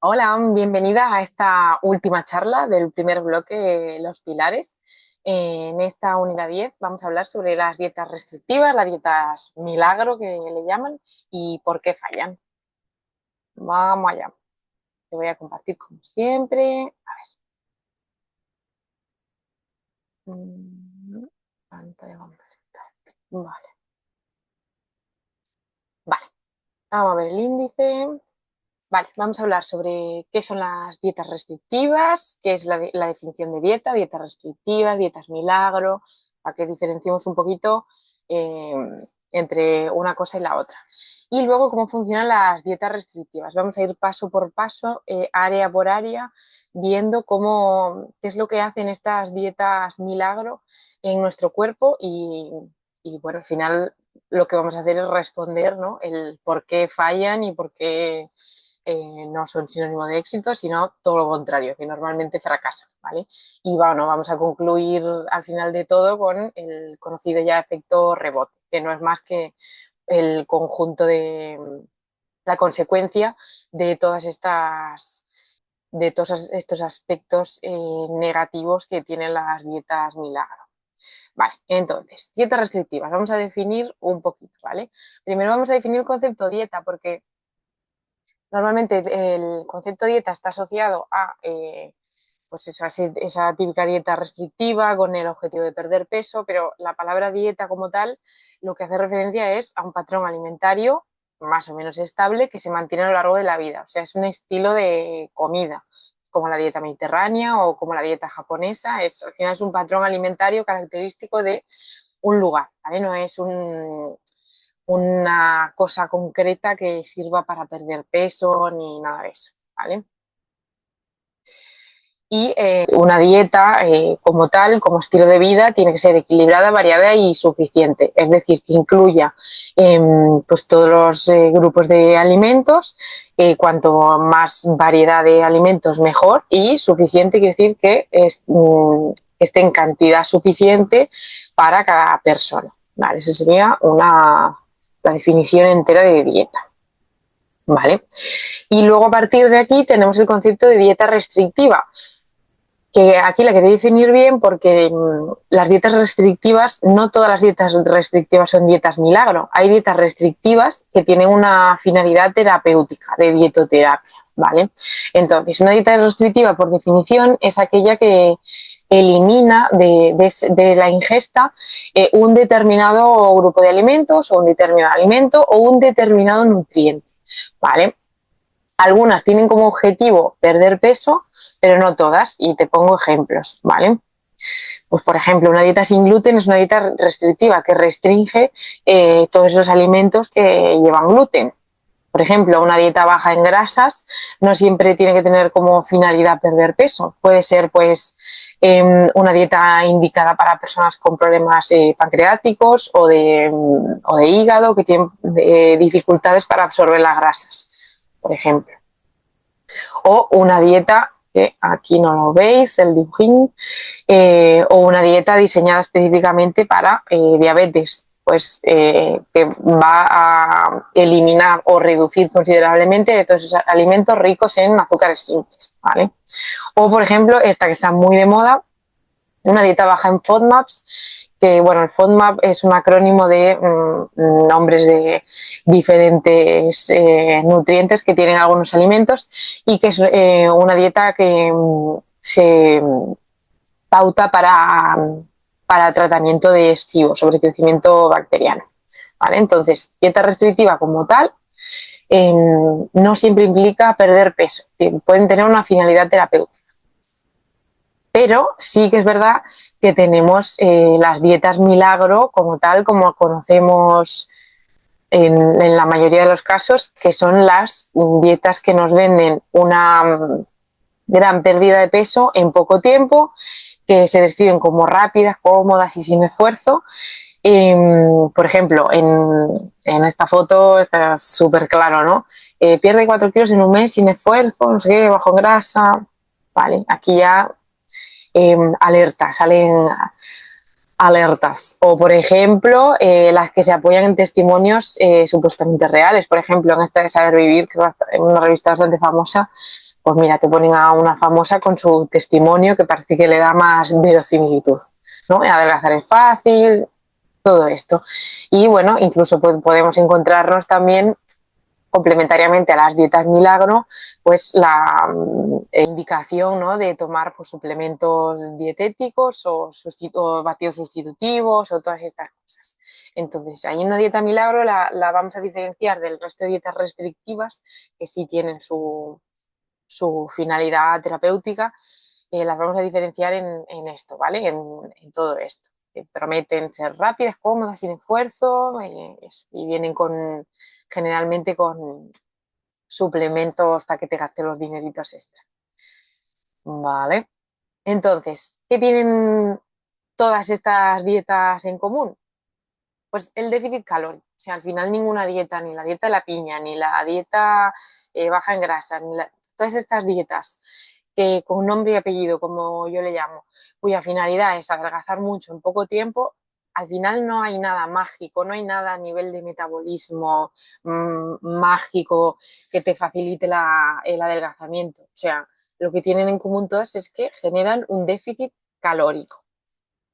Hola, bienvenida a esta última charla del primer bloque, Los Pilares. En esta unidad 10 vamos a hablar sobre las dietas restrictivas, las dietas milagro que le llaman y por qué fallan. Vamos allá. Te voy a compartir como siempre. Mm, Pantalla completa. Vale, vale. Vamos a ver el índice. Vale, vamos a hablar sobre qué son las dietas restrictivas, qué es la definición de dieta, dietas restrictivas, dietas milagro, para que diferenciemos un poquito eh, entre una cosa y la otra. Y luego cómo funcionan las dietas restrictivas. Vamos a ir paso por paso, área por área, viendo qué es lo que hacen estas dietas milagro en nuestro cuerpo y bueno, al final lo que vamos a hacer es responder, ¿no? El por qué fallan y por qué no son sinónimo de éxito, sino todo lo contrario, que normalmente fracasan, ¿vale? Y bueno, vamos a concluir al final de todo con el conocido ya efecto rebote, que no es más que el conjunto de la consecuencia de de todos estos aspectos negativos que tienen las dietas milagro. Vale, entonces, dietas restrictivas. Vamos a definir un poquito, ¿vale? Primero vamos a definir el concepto dieta, porque normalmente el concepto dieta está asociado a pues eso, esa típica dieta restrictiva con el objetivo de perder peso, pero la palabra dieta como tal lo que hace referencia es a un patrón alimentario más o menos estable que se mantiene a lo largo de la vida. O sea, es un estilo de comida, como la dieta mediterránea o como la dieta japonesa. Al final es un patrón alimentario característico de un lugar, ¿vale? No es una cosa concreta que sirva para perder peso ni nada de eso, ¿vale? Y una dieta como tal, como estilo de vida, tiene que ser equilibrada, variada y suficiente. Es decir, que incluya pues todos los grupos de alimentos, cuanto más variedad de alimentos mejor y suficiente quiere decir que esté en cantidad suficiente para cada persona. Vale, esa sería la definición entera de dieta. ¿Vale? Y luego a partir de aquí tenemos el concepto de dieta restrictiva, que aquí la quería definir bien porque las dietas restrictivas, no todas las dietas restrictivas son dietas milagro. Hay dietas restrictivas que tienen una finalidad terapéutica, de dietoterapia, ¿vale? Entonces, una dieta restrictiva, por definición, es aquella que elimina de la ingesta un determinado grupo de alimentos o un determinado alimento o un determinado nutriente, ¿vale? Algunas tienen como objetivo perder peso, pero no todas, y te pongo ejemplos, ¿vale? Pues por ejemplo, una dieta sin gluten es una dieta restrictiva que restringe todos esos alimentos que llevan gluten. Por ejemplo, una dieta baja en grasas no siempre tiene que tener como finalidad perder peso. Puede ser, pues, una dieta indicada para personas con problemas pancreáticos o de hígado que tienen dificultades para absorber las grasas, por ejemplo. O una dieta, que aquí no lo veis, el dibujín, o una dieta diseñada específicamente para diabetes, pues que va a eliminar o reducir considerablemente de todos esos alimentos ricos en azúcares simples, ¿vale? O, por ejemplo, esta que está muy de moda, una dieta baja en FODMAPs, que bueno, el FODMAP es un acrónimo de nombres de diferentes nutrientes que tienen algunos alimentos y que es una dieta que se pauta para tratamiento de SIBO, sobre crecimiento bacteriano. ¿Vale? Entonces, dieta restrictiva como tal no siempre implica perder peso, pueden tener una finalidad terapéutica. Pero sí que es verdad que tenemos las dietas milagro como tal, como conocemos en la mayoría de los casos, que son las dietas que nos venden una gran pérdida de peso en poco tiempo, que se describen como rápidas, cómodas y sin esfuerzo. Por ejemplo, en esta foto está súper claro, ¿no? Pierde 4 kilos en un mes sin esfuerzo, no sé qué, bajo en grasa. Vale, aquí ya alertas, salen alertas. O, por ejemplo, las que se apoyan en testimonios supuestamente reales. Por ejemplo, en esta de Saber Vivir, que es una revista bastante famosa, Pues mira, te ponen a una famosa con su testimonio que parece que le da más verosimilitud, ¿no? Adelgazar es fácil, todo esto. Y bueno, incluso podemos encontrarnos también complementariamente a las dietas milagro, pues la indicación, ¿no?, de tomar pues, suplementos dietéticos o batidos sustitutivos o todas estas cosas. Entonces, ahí una dieta milagro la vamos a diferenciar del resto de dietas restrictivas que sí tienen su finalidad terapéutica, las vamos a diferenciar en esto, ¿vale? En todo esto. Que prometen ser rápidas, cómodas, sin esfuerzo y vienen generalmente con suplementos para que te gastes los dineritos extra. Vale. Entonces, ¿qué tienen todas estas dietas en común? Pues el déficit calórico. O sea, al final ninguna dieta, ni la dieta de la piña, ni la dieta baja en grasa, todas estas dietas que con nombre y apellido, como yo le llamo, cuya finalidad es adelgazar mucho en poco tiempo, al final no hay nada mágico, no hay nada a nivel de metabolismo mágico que te facilite el adelgazamiento. O sea, lo que tienen en común todas es que generan un déficit calórico.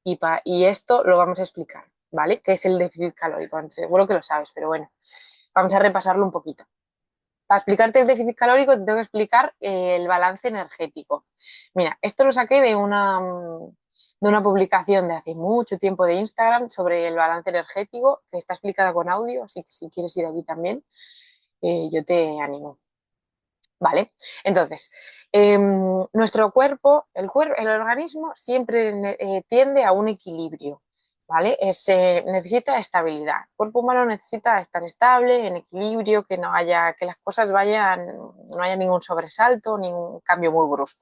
Y esto lo vamos a explicar, ¿vale? ¿Qué es el déficit calórico? Seguro que lo sabes, pero bueno, vamos a repasarlo un poquito. Para explicarte el déficit calórico te tengo que explicar el balance energético. Mira, esto lo saqué de una publicación de hace mucho tiempo de Instagram sobre el balance energético, que está explicada con audio, así que si quieres ir allí también, yo te animo. ¿Vale? Entonces, nuestro cuerpo, el organismo siempre tiende a un equilibrio, ¿vale? Necesita estabilidad. El cuerpo humano necesita estar estable, en equilibrio, que las cosas no haya ningún sobresalto, ningún cambio muy brusco.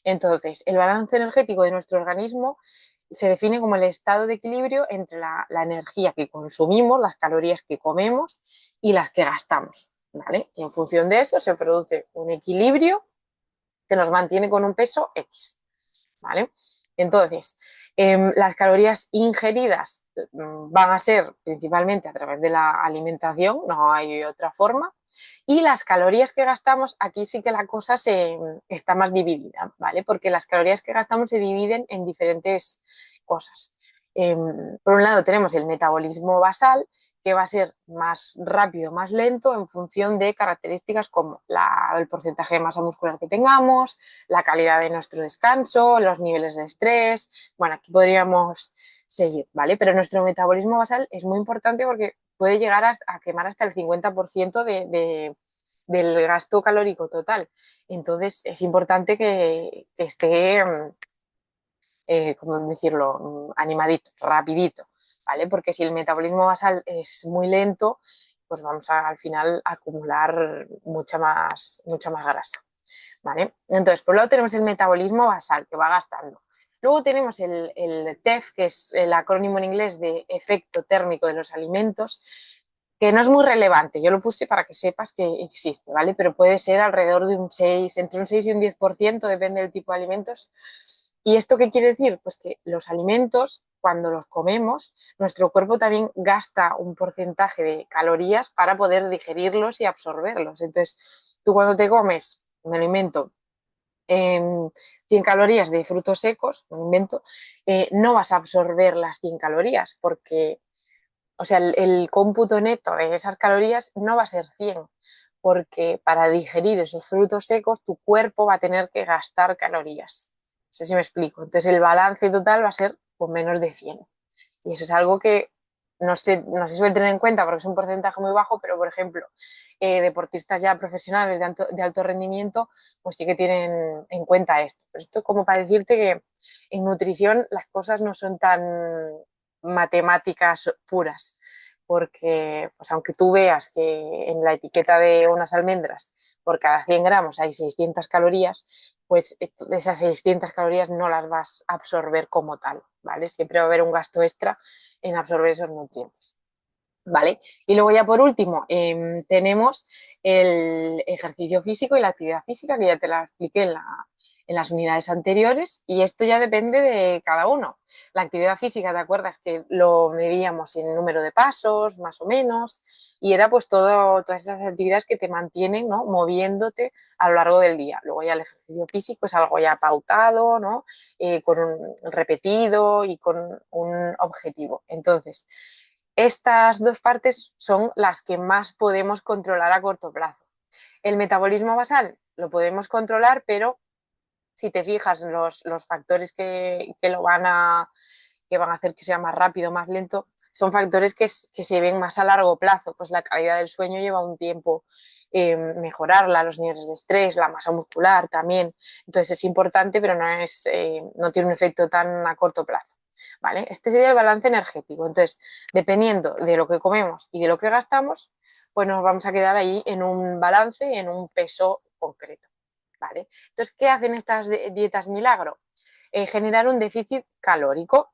Entonces, el balance energético de nuestro organismo se define como el estado de equilibrio entre la energía que consumimos, las calorías que comemos y las que gastamos. ¿Vale? Y en función de eso se produce un equilibrio que nos mantiene con un peso X. ¿Vale? Entonces, las calorías ingeridas van a ser principalmente a través de la alimentación, no hay otra forma. Y las calorías que gastamos, aquí sí que la cosa está más dividida, ¿vale? Porque las calorías que gastamos se dividen en diferentes cosas. Por un lado tenemos el metabolismo basal, que va a ser más rápido, más lento en función de características como el porcentaje de masa muscular que tengamos, la calidad de nuestro descanso, los niveles de estrés. Bueno, aquí podríamos seguir, ¿vale? Pero nuestro metabolismo basal es muy importante porque puede llegar a quemar hasta el 50% del gasto calórico total. Entonces es importante que esté, ¿cómo decirlo?, animadito, rapidito, ¿vale? Porque si el metabolismo basal es muy lento, pues vamos al final a acumular mucha más grasa, ¿vale? Entonces, por un lado tenemos el metabolismo basal que va gastando. Luego tenemos el TEF, que es el acrónimo en inglés de efecto térmico de los alimentos, que no es muy relevante. Yo lo puse para que sepas que existe, ¿vale? Pero puede ser alrededor de entre un 6 y un 10%, depende del tipo de alimentos. ¿Y esto qué quiere decir? Pues que los alimentos, cuando los comemos, nuestro cuerpo también gasta un porcentaje de calorías para poder digerirlos y absorberlos. Entonces, tú cuando te comes un alimento 100 calorías de frutos secos, me invento, no vas a absorber las 100 calorías porque, o sea, el cómputo neto de esas calorías no va a ser 100 porque para digerir esos frutos secos tu cuerpo va a tener que gastar calorías. No sé si me explico. Entonces el balance total va a ser con menos de 100. Y eso es algo que no se suele tener en cuenta porque es un porcentaje muy bajo, pero por ejemplo, deportistas ya profesionales de alto rendimiento, pues sí que tienen en cuenta esto. Pero esto es como para decirte que en nutrición las cosas no son tan matemáticas puras, porque pues aunque tú veas que en la etiqueta de unas almendras por cada 100 gramos hay 600 calorías, pues esas 600 calorías no las vas a absorber como tal, ¿vale? Siempre va a haber un gasto extra en absorber esos nutrientes, ¿vale? Y luego ya por último tenemos el ejercicio físico y la actividad física, que ya te la expliqué en las unidades anteriores y esto ya depende de cada uno. La actividad física, ¿te acuerdas que lo medíamos en número de pasos, más o menos? Y era pues todas esas actividades que te mantienen, ¿no?, moviéndote a lo largo del día. Luego ya el ejercicio físico es algo ya pautado, ¿no?, con un repetido y con un objetivo. Entonces, estas dos partes son las que más podemos controlar a corto plazo. El metabolismo basal lo podemos controlar, pero si te fijas, los factores que van a hacer que sea más rápido, más lento, son factores que se ven más a largo plazo. Pues la calidad del sueño lleva un tiempo mejorarla, los niveles de estrés, la masa muscular también. Entonces es importante, pero no tiene un efecto tan a corto plazo. ¿Vale? Este sería el balance energético. Entonces, dependiendo de lo que comemos y de lo que gastamos, pues nos vamos a quedar ahí en un balance, en un peso concreto. ¿Vale? Entonces, ¿qué hacen estas dietas milagro? Generar un déficit calórico.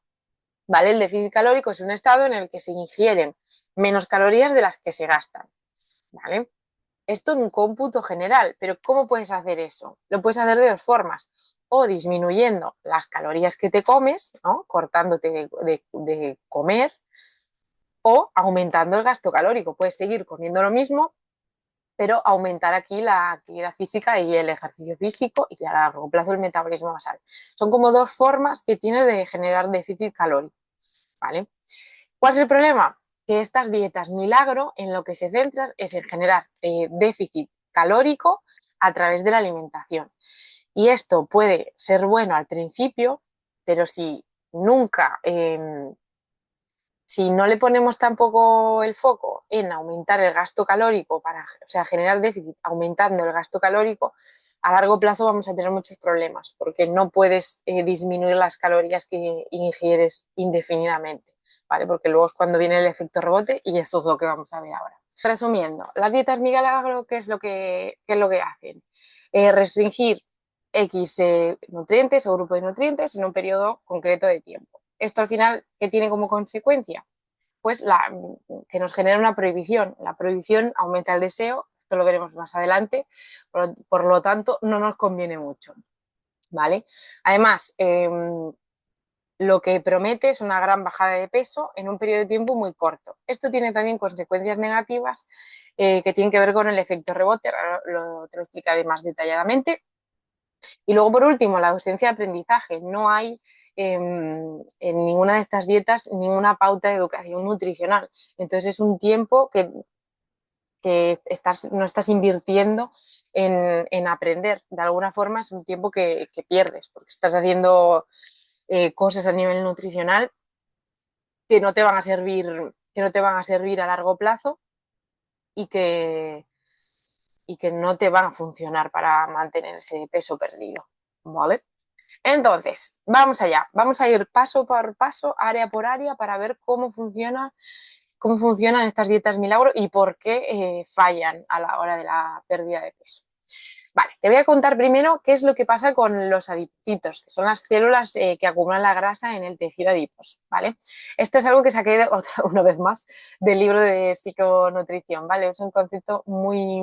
¿Vale? El déficit calórico es un estado en el que se ingieren menos calorías de las que se gastan. ¿Vale? Esto en cómputo general, pero ¿cómo puedes hacer eso? Lo puedes hacer de dos formas. O disminuyendo las calorías que te comes, ¿no?, cortándote de comer, o aumentando el gasto calórico. Puedes seguir comiendo lo mismo, pero aumentar aquí la actividad física y el ejercicio físico y a largo plazo el metabolismo basal. Son como dos formas que tienes de generar déficit calórico. ¿Vale? ¿Cuál es el problema? Que estas dietas milagro en lo que se centran es en generar déficit calórico a través de la alimentación. Y esto puede ser bueno al principio, pero si no le ponemos tampoco el foco en aumentar el gasto calórico, o sea, generar déficit aumentando el gasto calórico, a largo plazo vamos a tener muchos problemas, porque no puedes disminuir las calorías que ingieres indefinidamente, ¿vale? Porque luego es cuando viene el efecto rebote y eso es lo que vamos a ver ahora. Resumiendo, las dietas milagro, ¿qué es lo que hacen? Restringir X nutrientes o grupo de nutrientes en un periodo concreto de tiempo. Esto al final, ¿qué tiene como consecuencia? Pues que nos genera una prohibición. La prohibición aumenta el deseo, esto lo veremos más adelante, por lo tanto no nos conviene mucho. ¿Vale? Además, lo que promete es una gran bajada de peso en un periodo de tiempo muy corto. Esto tiene también consecuencias negativas que tienen que ver con el efecto rebote, te lo explicaré más detalladamente. Y luego, por último, la ausencia de aprendizaje. No hay en ninguna de estas dietas ninguna pauta de educación nutricional. Entonces es un tiempo que no estás invirtiendo en aprender. De alguna forma es un tiempo que pierdes porque estás haciendo cosas a nivel nutricional que no te van a servir, a largo plazo y que no te van a funcionar para mantener ese peso perdido. ¿Vale? Entonces, vamos allá. Vamos a ir paso por paso, área por área, para ver cómo funcionan estas dietas milagro y por qué fallan a la hora de la pérdida de peso. Vale, te voy a contar primero qué es lo que pasa con los adipocitos, que son las células que acumulan la grasa en el tejido adiposo, ¿vale? Esto es algo que saqué una vez más del libro de psiconutrición, ¿vale? Es un concepto muy,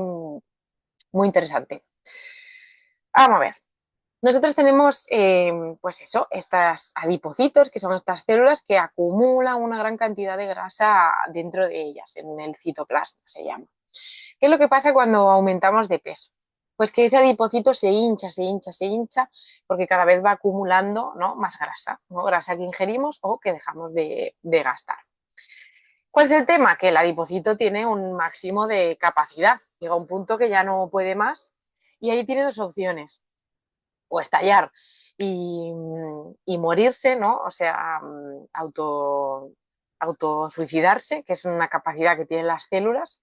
muy interesante. Vamos a ver. Nosotros tenemos, pues eso, estas adipocitos, que son estas células que acumulan una gran cantidad de grasa dentro de ellas, en el citoplasma se llama. ¿Qué es lo que pasa cuando aumentamos de peso? Pues que ese adipocito se hincha, se hincha, se hincha, porque cada vez va acumulando, ¿no?, más grasa, ¿no?, grasa que ingerimos o que dejamos de gastar. ¿Cuál es el tema? Que el adipocito tiene un máximo de capacidad, llega a un punto que ya no puede más y ahí tiene dos opciones: o estallar y morirse, ¿no? O sea, autosuicidarse, que es una capacidad que tienen las células,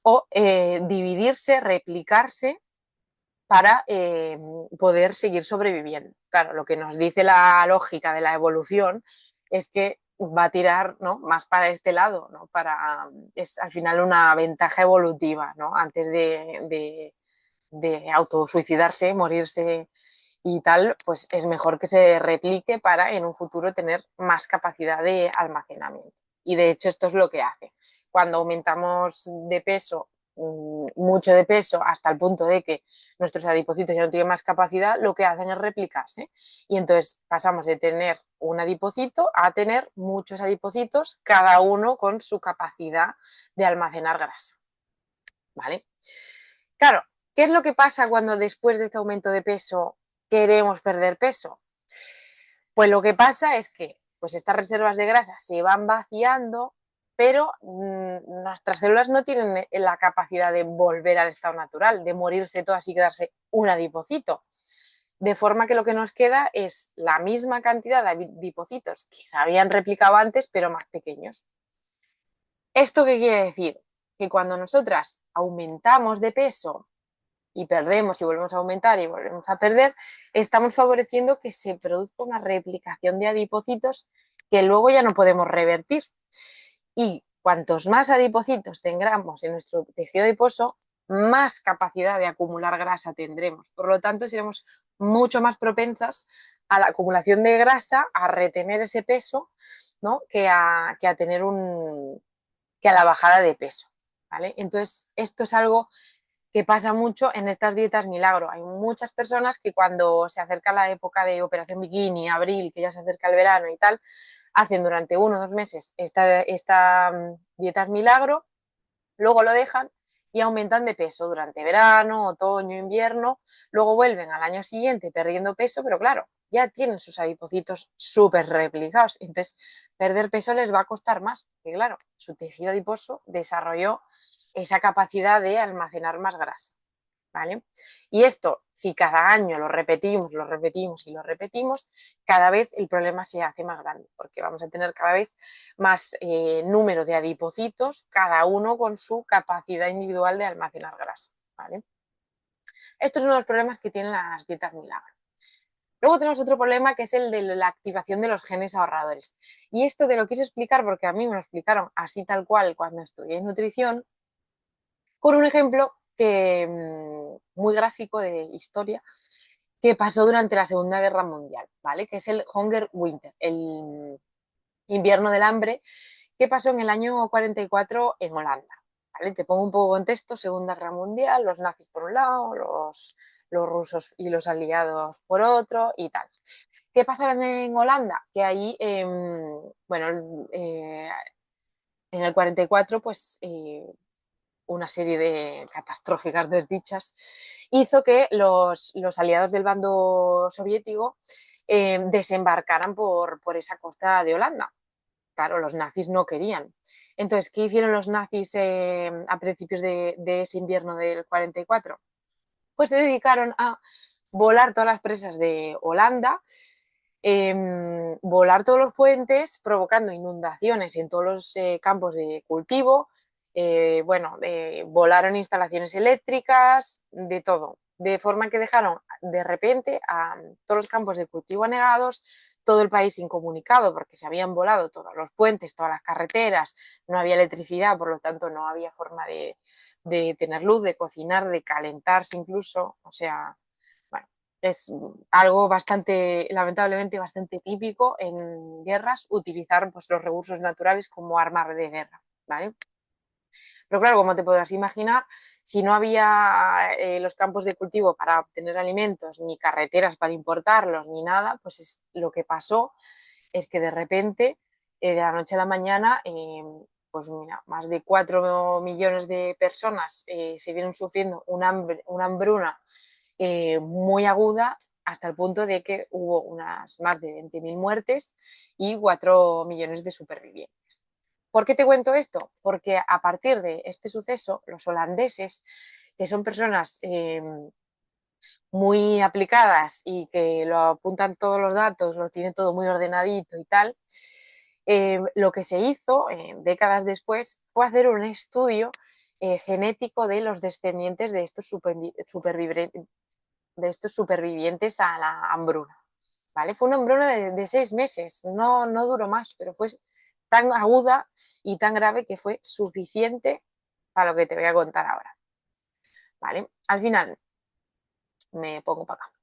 o dividirse, replicarse para poder seguir sobreviviendo. Claro, lo que nos dice la lógica de la evolución es que va a tirar, ¿no?, más para este lado, ¿no? Es al final una ventaja evolutiva, ¿no? Antes de autosuicidarse, morirse y tal, pues es mejor que se replique para en un futuro tener más capacidad de almacenamiento. Y de hecho esto es lo que hace. Cuando aumentamos de peso mucho de peso hasta el punto de que nuestros adipocitos ya no tienen más capacidad, lo que hacen es replicarse. Y entonces pasamos de tener un adipocito a tener muchos adipocitos, cada uno con su capacidad de almacenar grasa. ¿Vale? Claro, ¿qué es lo que pasa cuando después de este aumento de peso queremos perder peso? Pues lo que pasa es que pues estas reservas de grasa se van vaciando, pero nuestras células no tienen la capacidad de volver al estado natural, de morirse todas y quedarse un adipocito. De forma que lo que nos queda es la misma cantidad de adipocitos que se habían replicado antes, pero más pequeños. ¿Esto qué quiere decir? Que cuando nosotras aumentamos de peso y perdemos y volvemos a aumentar y volvemos a perder, estamos favoreciendo que se produzca una replicación de adipocitos que luego ya no podemos revertir. Y cuantos más adipocitos tengamos en nuestro tejido adiposo, más capacidad de acumular grasa tendremos. Por lo tanto, seremos mucho más propensas a la acumulación de grasa, a retener ese peso, ¿no? que a tener que a la bajada de peso. ¿Vale? Entonces, esto es algo que pasa mucho en estas dietas milagro. Hay muchas personas que cuando se acerca la época de operación bikini, abril, que ya se acerca el verano y tal, hacen durante 1 o 2 meses esta dietas milagro, luego lo dejan y aumentan de peso durante verano, otoño, invierno, luego vuelven al año siguiente perdiendo peso, pero claro, ya tienen sus adipocitos súper replicados, entonces perder peso les va a costar más, porque claro, su tejido adiposo desarrolló esa capacidad de almacenar más grasa. ¿Vale? Y esto, si cada año lo repetimos y lo repetimos, cada vez el problema se hace más grande, porque vamos a tener cada vez más número de adipocitos, cada uno con su capacidad individual de almacenar grasa. ¿Vale? Esto es uno de los problemas que tienen las dietas milagro. Luego tenemos otro problema que es el de la activación de los genes ahorradores. Y esto te lo quise explicar porque a mí me lo explicaron así tal cual cuando estudié nutrición, con un ejemplo muy gráfico de historia que pasó durante la Segunda Guerra Mundial, ¿vale? Que es el Hunger Winter, el invierno del hambre, que pasó en el año 44 en Holanda. ¿Vale? Te pongo un poco de contexto: Segunda Guerra Mundial, los nazis por un lado, los rusos y los aliados por otro y tal. ¿Qué pasaba en Holanda? Que ahí, bueno, en el 44, pues una serie de catastróficas desdichas, hizo que los aliados del bando soviético desembarcaran por esa costa de Holanda. Claro, los nazis no querían. Entonces, ¿qué hicieron los nazis a principios de ese invierno del 44? Pues se dedicaron a volar todas las presas de Holanda, volar todos los puentes, provocando inundaciones en todos los campos de cultivo. Bueno, volaron instalaciones eléctricas, de todo, de forma que dejaron de repente a todos los campos de cultivo anegados, todo el país incomunicado, porque se habían volado todos los puentes, todas las carreteras, no había electricidad, por lo tanto no había forma de tener luz, de cocinar, de calentarse incluso. O sea, bueno, es algo bastante, lamentablemente, bastante típico en guerras, utilizar pues, los recursos naturales como arma de guerra, ¿vale? Pero claro, como te podrás imaginar, si no había los campos de cultivo para obtener alimentos, ni carreteras para importarlos, ni nada, pues lo que pasó es que de repente, de la noche a la mañana, pues mira, más de 4 millones de personas se vieron sufriendo una hambruna muy aguda, hasta el punto de que hubo unas más de 20.000 muertes y 4 millones de supervivientes. ¿Por qué te cuento esto? Porque a partir de este suceso, los holandeses, que son personas muy aplicadas y que lo apuntan todos los datos, lo tienen todo muy ordenadito y tal, lo que se hizo décadas después fue hacer un estudio genético de los descendientes de estos supervivientes a la hambruna. ¿Vale? Fue una hambruna de 6 meses, no duró más, pero fue tan aguda y tan grave que fue suficiente para lo que te voy a contar ahora. ¿Vale? Al final, me pongo para acá.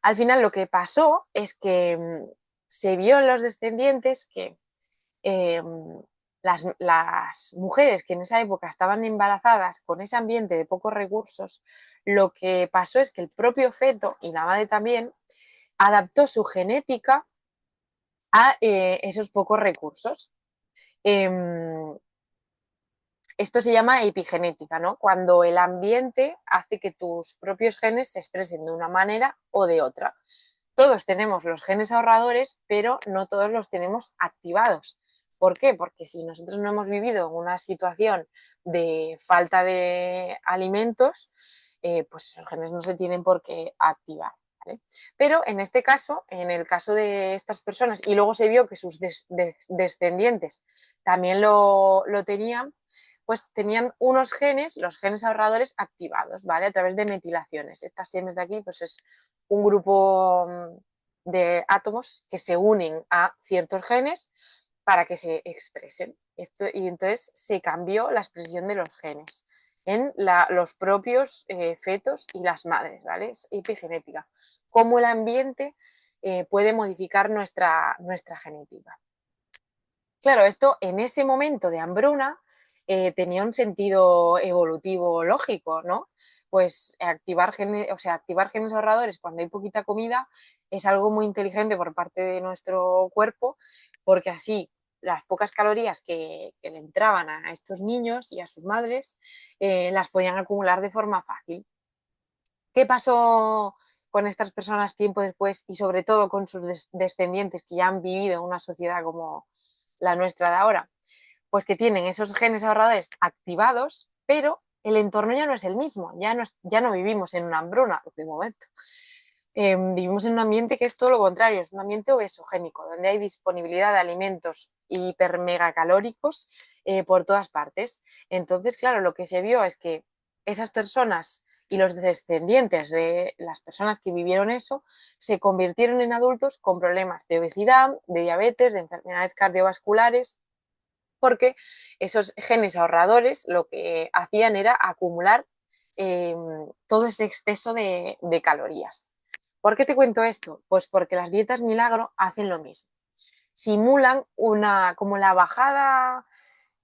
Al final lo que pasó es que se vio en los descendientes que eh, las mujeres que en esa época estaban embarazadas con ese ambiente de pocos recursos, lo que pasó es que el propio feto y la madre también adaptó su genética a esos pocos recursos. Eh, Esto se llama epigenética, ¿no? Cuando el ambiente hace que tus propios genes se expresen de una manera o de otra. Todos tenemos los genes ahorradores, pero no todos los tenemos activados. ¿Por qué? Porque si nosotros no hemos vivido una situación de falta de alimentos, pues esos genes no se tienen por qué activar. ¿Vale? Pero en este caso, en el caso de estas personas, y luego se vio que sus descendientes también lo tenían, pues tenían unos genes, los genes ahorradores activados, ¿vale? A través de metilaciones. Estas siemens de aquí, pues es un grupo de átomos que se unen a ciertos genes para que se expresen. Y entonces se cambió la expresión de los genes en los propios fetos y las madres, ¿vale? Es epigenética. Cómo el ambiente puede modificar nuestra genética. Claro, esto en ese momento de hambruna tenía un sentido evolutivo lógico, ¿no? Pues activar genes ahorradores cuando hay poquita comida es algo muy inteligente por parte de nuestro cuerpo, porque así las pocas calorías que le entraban a estos niños y a sus madres las podían acumular de forma fácil. ¿Qué pasó con estas personas tiempo después y sobre todo con sus descendientes que ya han vivido en una sociedad como la nuestra de ahora? Pues que tienen esos genes ahorradores activados, pero el entorno ya no es el mismo, ya no vivimos en una hambruna de momento. Vivimos en un ambiente que es todo lo contrario, es un ambiente obesogénico, donde hay disponibilidad de alimentos hiper megacalóricos por todas partes. Entonces, claro, lo que se vio es que esas personas y los descendientes de las personas que vivieron eso se convirtieron en adultos con problemas de obesidad, de diabetes, de enfermedades cardiovasculares, porque esos genes ahorradores lo que hacían era acumular eh, todo ese exceso de calorías. ¿Por qué te cuento esto? Pues porque las dietas milagro hacen lo mismo. Simulan como la bajada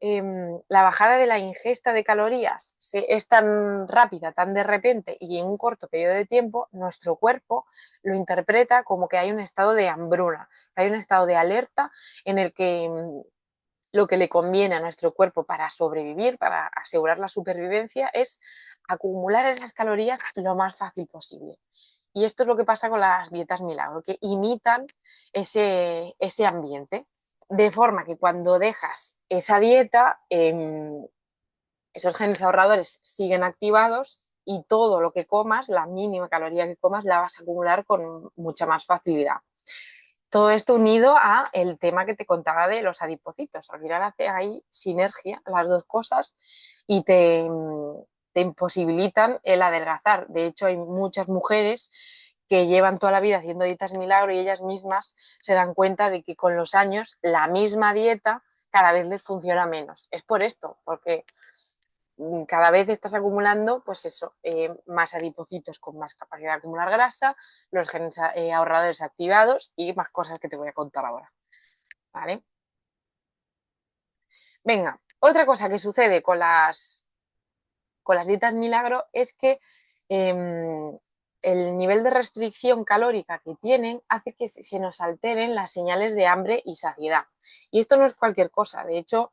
de la ingesta de calorías es tan rápida, tan de repente y en un corto periodo de tiempo, nuestro cuerpo lo interpreta como que hay un estado de hambruna, hay un estado de alerta en el que lo que le conviene a nuestro cuerpo para sobrevivir, para asegurar la supervivencia, es acumular esas calorías lo más fácil posible. Y esto es lo que pasa con las dietas milagro, que imitan ese ambiente, de forma que cuando dejas esa dieta, esos genes ahorradores siguen activados y todo lo que comas, la mínima caloría que comas, la vas a acumular con mucha más facilidad. Todo esto unido a el tema que te contaba de los adipocitos. Al final hace ahí sinergia las dos cosas y te imposibilitan el adelgazar. De hecho, hay muchas mujeres que llevan toda la vida haciendo dietas milagro y ellas mismas se dan cuenta de que con los años la misma dieta cada vez les funciona menos. Es por esto, porque cada vez estás acumulando, pues eso, más adipocitos con más capacidad de acumular grasa, los genes ahorradores activados y más cosas que te voy a contar ahora. ¿Vale? Venga, otra cosa que sucede con las dietas milagro es que el nivel de restricción calórica que tienen hace que se nos alteren las señales de hambre y saciedad. Y esto no es cualquier cosa, de hecho,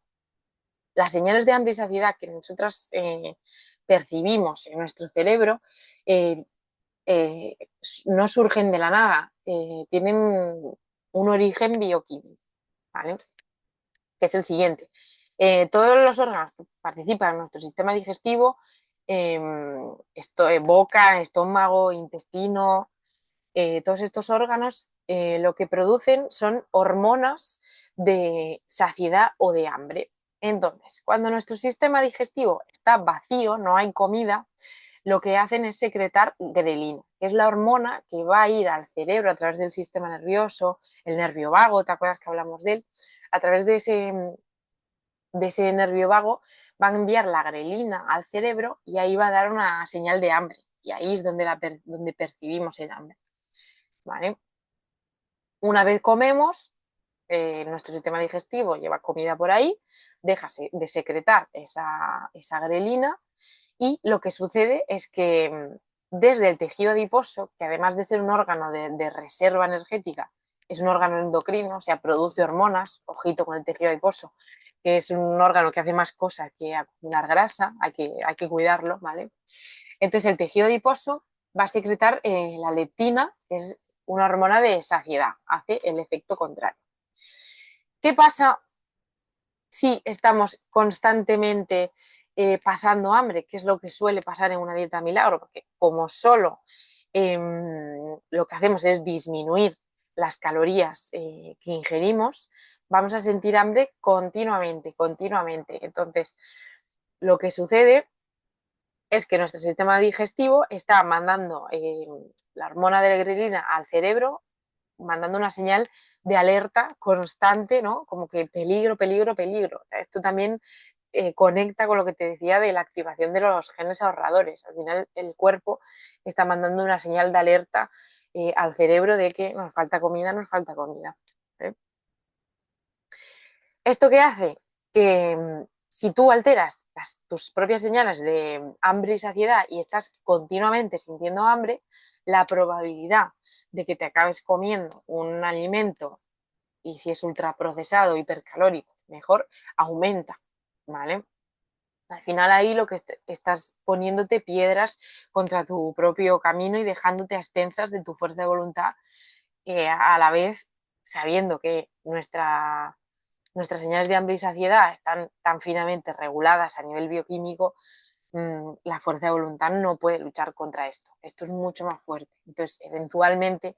las señales de hambre y saciedad que nosotras percibimos en nuestro cerebro eh, eh, no surgen de la nada, tienen un origen bioquímico, ¿vale? Que es el siguiente. Todos los órganos que participan en nuestro sistema digestivo, eh, boca, estómago, intestino, todos estos órganos lo que producen son hormonas de saciedad o de hambre. Entonces, cuando nuestro sistema digestivo está vacío, no hay comida, lo que hacen es secretar grelina, que es la hormona que va a ir al cerebro a través del sistema nervioso, el nervio vago, ¿te acuerdas que hablamos de él? A través de ese nervio vago va a enviar la grelina al cerebro y ahí va a dar una señal de hambre. Y ahí es donde percibimos el hambre. ¿Vale? Una vez comemos, nuestro sistema digestivo lleva comida por ahí, deja de secretar esa grelina y lo que sucede es que desde el tejido adiposo, que además de ser un órgano de reserva energética, es un órgano endocrino, o sea, produce hormonas, ojito con el tejido adiposo, que es un órgano que hace más cosas que acumular grasa, hay que cuidarlo, ¿vale? Entonces el tejido adiposo va a secretar la leptina, que es una hormona de saciedad, hace el efecto contrario. ¿Qué pasa si estamos constantemente pasando hambre? ¿Qué es lo que suele pasar en una dieta milagro? Porque como solo lo que hacemos es disminuir las calorías que ingerimos, vamos a sentir hambre continuamente, continuamente. Entonces, lo que sucede es que nuestro sistema digestivo está mandando la hormona de la grelina al cerebro, mandando una señal de alerta constante, ¿no? Como que peligro, peligro, peligro. Esto también conecta con lo que te decía de la activación de los genes ahorradores. Al final el cuerpo está mandando una señal de alerta al cerebro de que nos falta comida, nos falta comida. ¿Eh? ¿Esto qué hace? Que si tú alteras tus propias señales de hambre y saciedad y estás continuamente sintiendo hambre, la probabilidad de que te acabes comiendo un alimento y si es ultraprocesado, hipercalórico, mejor, aumenta, ¿vale? Al final ahí lo que estás poniéndote piedras contra tu propio camino y dejándote a expensas de tu fuerza de voluntad, a la vez sabiendo que nuestras señales de hambre y saciedad están tan finamente reguladas a nivel bioquímico, la fuerza de voluntad no puede luchar contra esto. Esto es mucho más fuerte. Entonces, eventualmente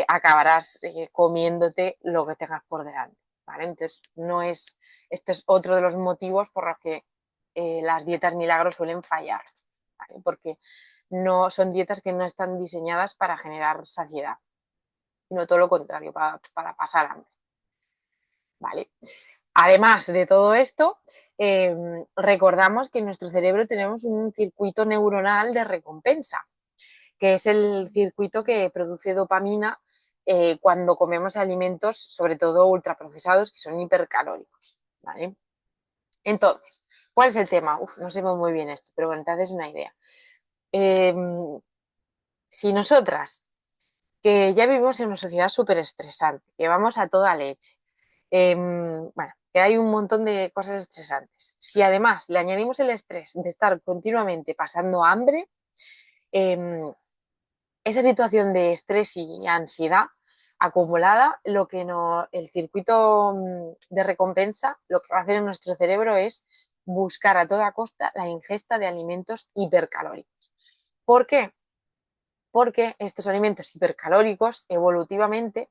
acabarás comiéndote lo que tengas por delante. ¿Vale? Entonces, este es otro de los motivos por los que las dietas milagros suelen fallar. ¿Vale? Porque no son dietas que no están diseñadas para generar saciedad, sino todo lo contrario, para pasar hambre. ¿Vale? Además de todo esto, recordamos que en nuestro cerebro tenemos un circuito neuronal de recompensa, que es el circuito que produce dopamina cuando comemos alimentos, sobre todo ultraprocesados, que son hipercalóricos. ¿Vale? Entonces, ¿cuál es el tema? No sé muy bien esto, pero bueno, te haces una idea. Eh, si nosotras, que ya vivimos en una sociedad súper estresante, que vamos a toda leche, bueno, que hay un montón de cosas estresantes. Si además le añadimos el estrés de estar continuamente pasando hambre, eh, esa situación de estrés y ansiedad acumulada, el circuito de recompensa, lo que va a hacer en nuestro cerebro es buscar a toda costa la ingesta de alimentos hipercalóricos. ¿Por qué? Porque estos alimentos hipercalóricos evolutivamente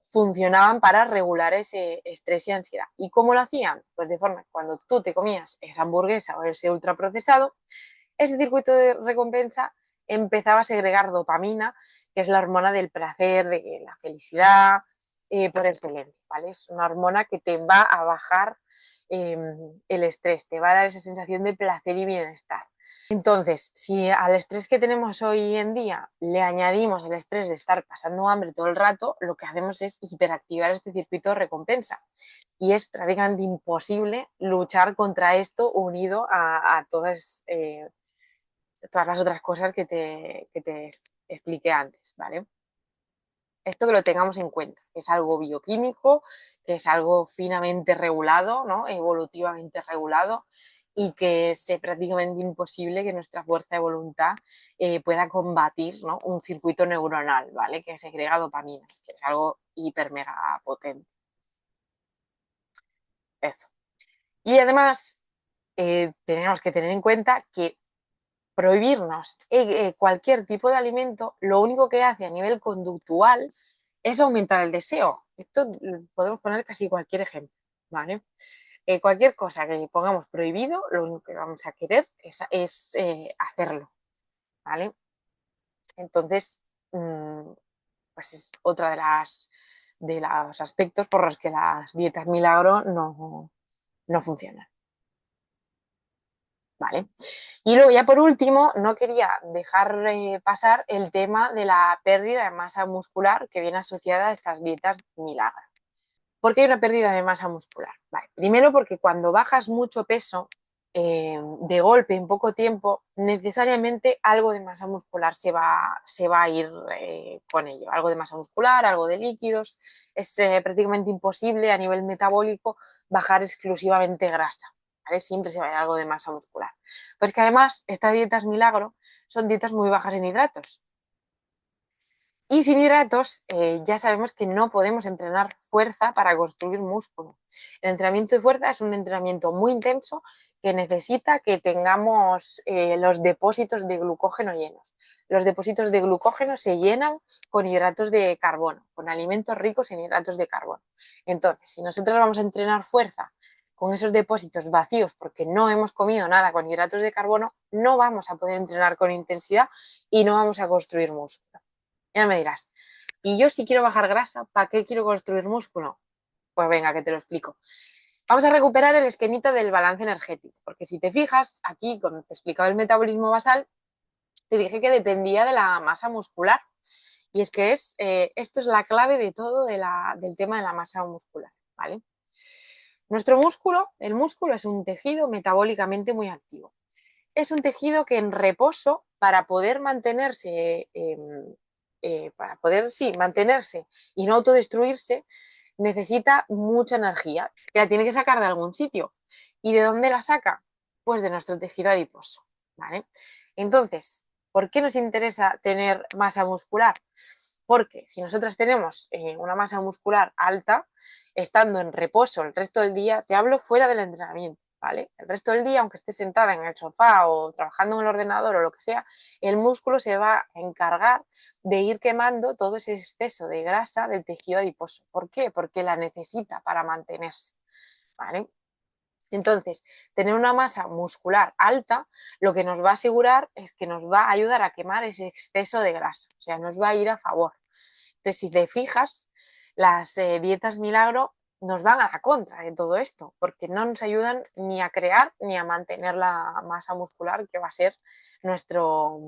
funcionaban para regular ese estrés y ansiedad. ¿Y cómo lo hacían? Pues de forma que cuando tú te comías esa hamburguesa o ese ultraprocesado, ese circuito de recompensa empezaba a segregar dopamina, que es la hormona del placer, de la felicidad, por excelencia, ¿vale? Es una hormona que te va a bajar eh, el estrés, te va a dar esa sensación de placer y bienestar. Entonces, si al estrés que tenemos hoy en día le añadimos el estrés de estar pasando hambre todo el rato, lo que hacemos es hiperactivar este circuito de recompensa. Y es prácticamente imposible luchar contra esto unido a todas las otras cosas que te expliqué antes, ¿vale? Esto que lo tengamos en cuenta, que es algo bioquímico, que es algo finamente regulado, ¿no? Evolutivamente regulado, y que es prácticamente imposible que nuestra fuerza de voluntad pueda combatir, ¿no? Un circuito neuronal, ¿vale? Que segrega dopaminas, que es algo hiper mega potente. Eso. Y además, tenemos que tener en cuenta que prohibirnos cualquier tipo de alimento, lo único que hace a nivel conductual es aumentar el deseo. Esto podemos poner casi cualquier ejemplo, ¿vale? Cualquier cosa que pongamos prohibido, lo único que vamos a querer es hacerlo, ¿vale? Entonces, pues es otra de los aspectos por los que las dietas milagro no funcionan, ¿vale? Y luego ya por último, no quería dejar pasar el tema de la pérdida de masa muscular que viene asociada a estas dietas milagro. ¿Por qué hay una pérdida de masa muscular? Vale, primero porque cuando bajas mucho peso de golpe en poco tiempo, necesariamente algo de masa muscular se va a ir con ello. Algo de masa muscular, algo de líquidos. Es prácticamente imposible a nivel metabólico bajar exclusivamente grasa. ¿Vale? Siempre se va a ir algo de masa muscular. Pues que además estas dietas milagro son dietas muy bajas en hidratos. Y sin hidratos, ya sabemos que no podemos entrenar fuerza para construir músculo. El entrenamiento de fuerza es un entrenamiento muy intenso que necesita que tengamos los depósitos de glucógeno llenos. Los depósitos de glucógeno se llenan con hidratos de carbono, con alimentos ricos en hidratos de carbono. Entonces, si nosotros vamos a entrenar fuerza con esos depósitos vacíos porque no hemos comido nada con hidratos de carbono, no vamos a poder entrenar con intensidad y no vamos a construir músculo. Ya me dirás, y yo si quiero bajar grasa, ¿para qué quiero construir músculo? Pues venga, que te lo explico. Vamos a recuperar el esquemita del balance energético, porque si te fijas, aquí cuando te explicaba el metabolismo basal, te dije que dependía de la masa muscular. Y es que esto es la clave de todo del tema de la masa muscular, ¿vale? Nuestro músculo, el músculo es un tejido metabólicamente muy activo. Es un tejido que en reposo, para poder mantenerse, sí, mantenerse y no autodestruirse, necesita mucha energía, que la tiene que sacar de algún sitio. ¿Y de dónde la saca? Pues de nuestro tejido adiposo, ¿vale? Entonces, ¿por qué nos interesa tener masa muscular? Porque si nosotras tenemos una masa muscular alta, estando en reposo el resto del día, te hablo fuera del entrenamiento, ¿vale? El resto del día, aunque estés sentada en el sofá o trabajando en el ordenador o lo que sea, el músculo se va a encargar de ir quemando todo ese exceso de grasa del tejido adiposo. ¿Por qué? Porque la necesita para mantenerse, ¿vale? Entonces, tener una masa muscular alta lo que nos va a asegurar es que nos va a ayudar a quemar ese exceso de grasa, o sea, nos va a ir a favor. Entonces, si te fijas, las dietas milagro nos van a la contra de todo esto, porque no nos ayudan ni a crear ni a mantener la masa muscular, que va a ser nuestro,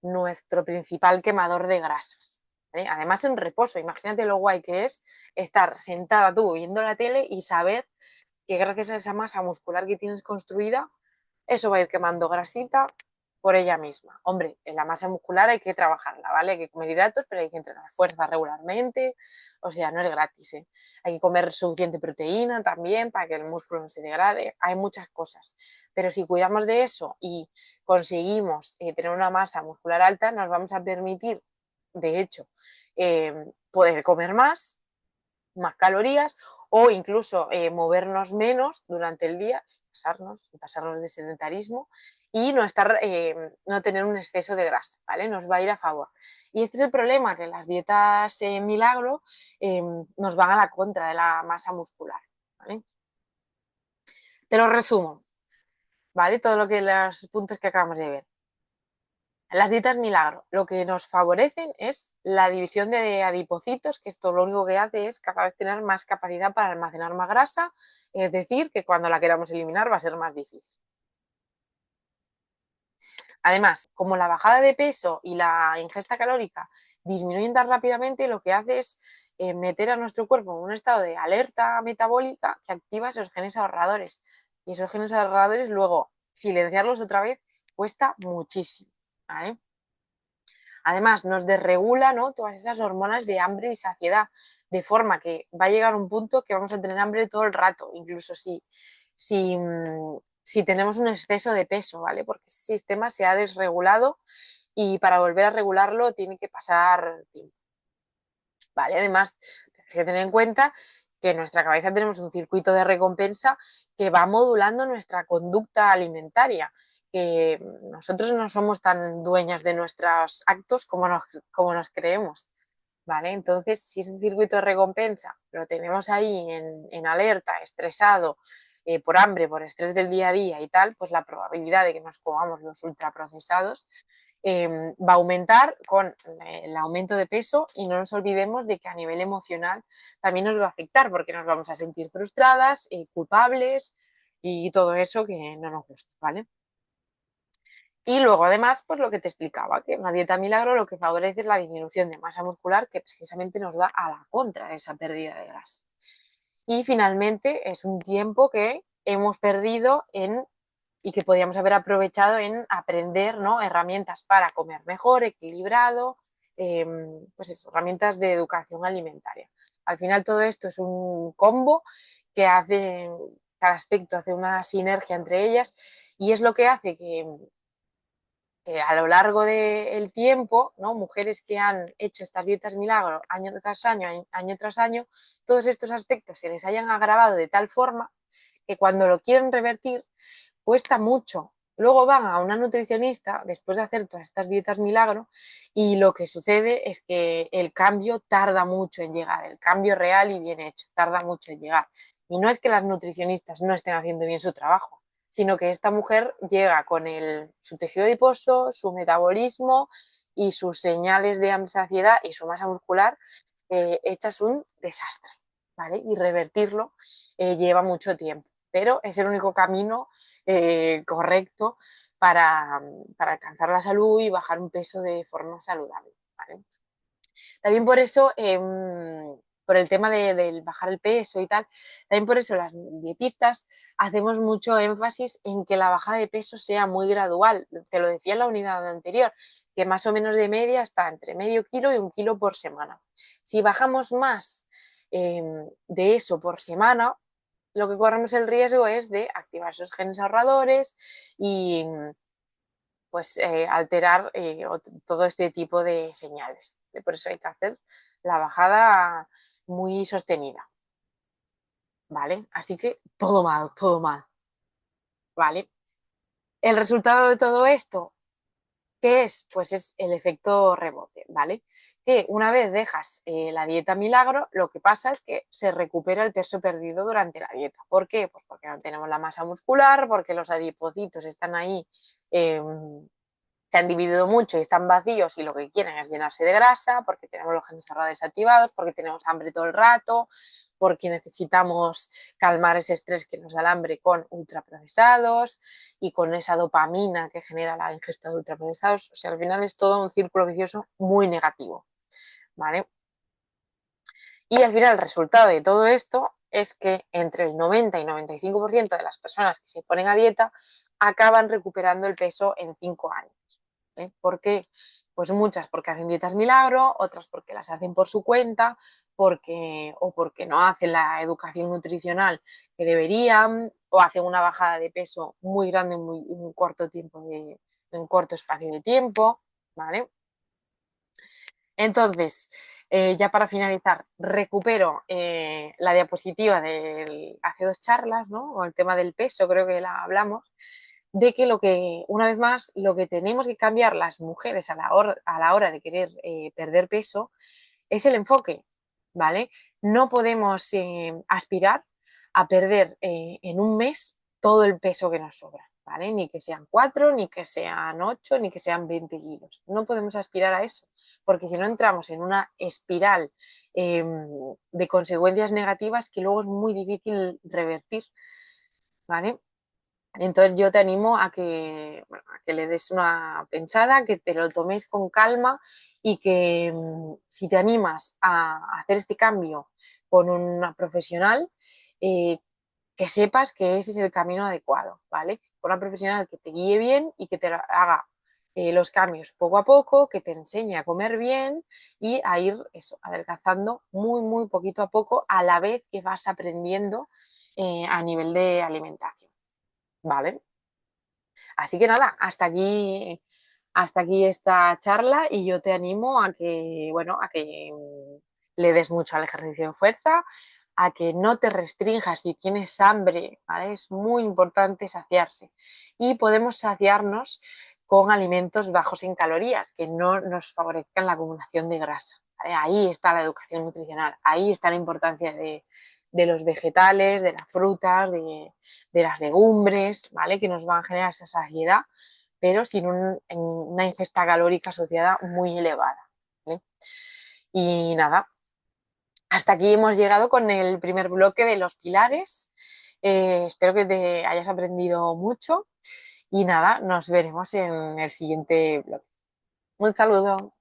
nuestro principal quemador de grasas. ¿Vale? Además, en reposo, imagínate lo guay que es estar sentada tú viendo la tele y saber que gracias a esa masa muscular que tienes construida, eso va a ir quemando grasita por ella misma. Hombre, en la masa muscular hay que trabajarla, ¿vale? Hay que comer hidratos, pero hay que entrenar fuerza regularmente, o sea, no es gratis, ¿eh? Hay que comer suficiente proteína también para que el músculo no se degrade, hay muchas cosas. Pero si cuidamos de eso y conseguimos tener una masa muscular alta, nos vamos a permitir, de hecho, poder comer más calorías o incluso movernos menos durante el día, sin pasarnos de sedentarismo y no estar, no tener un exceso de grasa, ¿vale? Nos va a ir a favor. Y este es el problema, que las dietas milagro nos van a la contra de la masa muscular, ¿vale? Te lo resumo, ¿vale? Todo lo que los puntos que acabamos de ver. Las dietas milagro lo que nos favorecen es la división de adipocitos, que esto lo único que hace es cada vez tener más capacidad para almacenar más grasa, es decir, que cuando la queramos eliminar va a ser más difícil. Además, como la bajada de peso y la ingesta calórica disminuyen tan rápidamente, lo que hace es meter a nuestro cuerpo en un estado de alerta metabólica que activa esos genes ahorradores. Y esos genes ahorradores luego silenciarlos otra vez cuesta muchísimo, ¿vale? Además, nos desregula, ¿no?, todas esas hormonas de hambre y saciedad, de forma que va a llegar un punto que vamos a tener hambre todo el rato, incluso si tenemos un exceso de peso, ¿vale? Porque ese sistema se ha desregulado y para volver a regularlo tiene que pasar tiempo, ¿vale? Además, tenemos que tener en cuenta que en nuestra cabeza tenemos un circuito de recompensa que va modulando nuestra conducta alimentaria, que nosotros no somos tan dueñas de nuestros actos como nos creemos, ¿vale? Entonces, si ese circuito de recompensa lo tenemos ahí en alerta, estresado, por hambre, por estrés del día a día y tal, pues la probabilidad de que nos comamos los ultraprocesados va a aumentar con el aumento de peso y no nos olvidemos de que a nivel emocional también nos va a afectar porque nos vamos a sentir frustradas, culpables y todo eso que no nos gusta, ¿vale? Y luego, además, pues lo que te explicaba, que una dieta milagro lo que favorece es la disminución de masa muscular, que precisamente nos va a la contra de esa pérdida de grasa. Y finalmente es un tiempo que hemos perdido y que podíamos haber aprovechado en aprender, ¿no?, herramientas para comer mejor, equilibrado, pues eso, herramientas de educación alimentaria. Al final todo esto es un combo que hace, cada aspecto hace una sinergia entre ellas y es lo que hace que a lo largo del tiempo, ¿no?, mujeres que han hecho estas dietas milagro año tras año, año tras año, todos estos aspectos se les hayan agravado de tal forma que cuando lo quieren revertir cuesta mucho. Luego van a una nutricionista después de hacer todas estas dietas milagro y lo que sucede es que el cambio tarda mucho en llegar, el cambio real y bien hecho tarda mucho en llegar. Y no es que las nutricionistas no estén haciendo bien su trabajo, sino que esta mujer llega con su tejido adiposo, su metabolismo y sus señales de saciedad y su masa muscular hechas un desastre, ¿vale? Y revertirlo lleva mucho tiempo, pero es el único camino correcto para alcanzar la salud y bajar un peso de forma saludable, ¿vale? También por eso, por el tema del bajar el peso y tal, también por eso las dietistas hacemos mucho énfasis en que la bajada de peso sea muy gradual. Te lo decía en la unidad anterior, que más o menos de media está entre medio kilo y 1 kilo por semana. Si bajamos más de eso por semana, lo que corremos el riesgo es de activar esos genes ahorradores y pues alterar todo este tipo de señales. Por eso hay que hacer la bajada muy sostenida, ¿vale? Así que todo mal, ¿vale? El resultado de todo esto, ¿qué es? Pues es el efecto rebote, ¿vale? Que una vez dejas la dieta milagro, lo que pasa es que se recupera el peso perdido durante la dieta. ¿Por qué? Pues porque no tenemos la masa muscular, porque los adipocitos están ahí eh, se han dividido mucho y están vacíos y lo que quieren es llenarse de grasa, porque tenemos los genes ahorradores activados, porque tenemos hambre todo el rato, porque necesitamos calmar ese estrés que nos da el hambre con ultraprocesados y con esa dopamina que genera la ingesta de ultraprocesados. O sea, al final es todo un círculo vicioso muy negativo, ¿vale? Y al final el resultado de todo esto es que entre el 90 y 95% de las personas que se ponen a dieta acaban recuperando el peso en 5 años. ¿Por qué? Pues muchas porque hacen dietas milagro, otras porque las hacen por su cuenta, o porque no hacen la educación nutricional que deberían, o hacen una bajada de peso muy grande en un corto tiempo en un corto espacio de tiempo, ¿vale? Entonces, ya para finalizar, recupero la diapositiva de hace 2 charlas, ¿no? O el tema del peso, creo que la hablamos, de que una vez más, lo que tenemos que cambiar las mujeres a la hora de querer perder peso es el enfoque, ¿vale? No podemos aspirar a perder en un mes todo el peso que nos sobra, ¿vale? Ni que sean 4, ni que sean 8, ni que sean 20 kilos. No podemos aspirar a eso, porque si no entramos en una espiral de consecuencias negativas que luego es muy difícil revertir, ¿vale? Entonces yo te animo bueno, a que le des una pensada, que te lo tomes con calma y que si te animas a hacer este cambio con una profesional, eh, que sepas que ese es el camino adecuado, ¿vale? Con una profesional que te guíe bien y que te haga los cambios poco a poco, que te enseñe a comer bien y a ir eso, adelgazando muy, muy poquito a poco a la vez que vas aprendiendo a nivel de alimentación, ¿vale? Así que nada, hasta aquí esta charla y yo te animo a que, bueno, a que le des mucho al ejercicio de fuerza, a que no te restringas si tienes hambre, ¿vale? Es muy importante saciarse y podemos saciarnos con alimentos bajos en calorías que no nos favorezcan la acumulación de grasa, ¿vale? Ahí está la educación nutricional, ahí está la importancia de los vegetales, de las frutas, de las legumbres, ¿vale? Que nos van a generar esa saciedad, pero sin una ingesta calórica asociada muy elevada, ¿vale? Y nada, hasta aquí hemos llegado con el primer bloque de los pilares. Espero que te hayas aprendido mucho Y nada, nos veremos en el siguiente blog. Un saludo.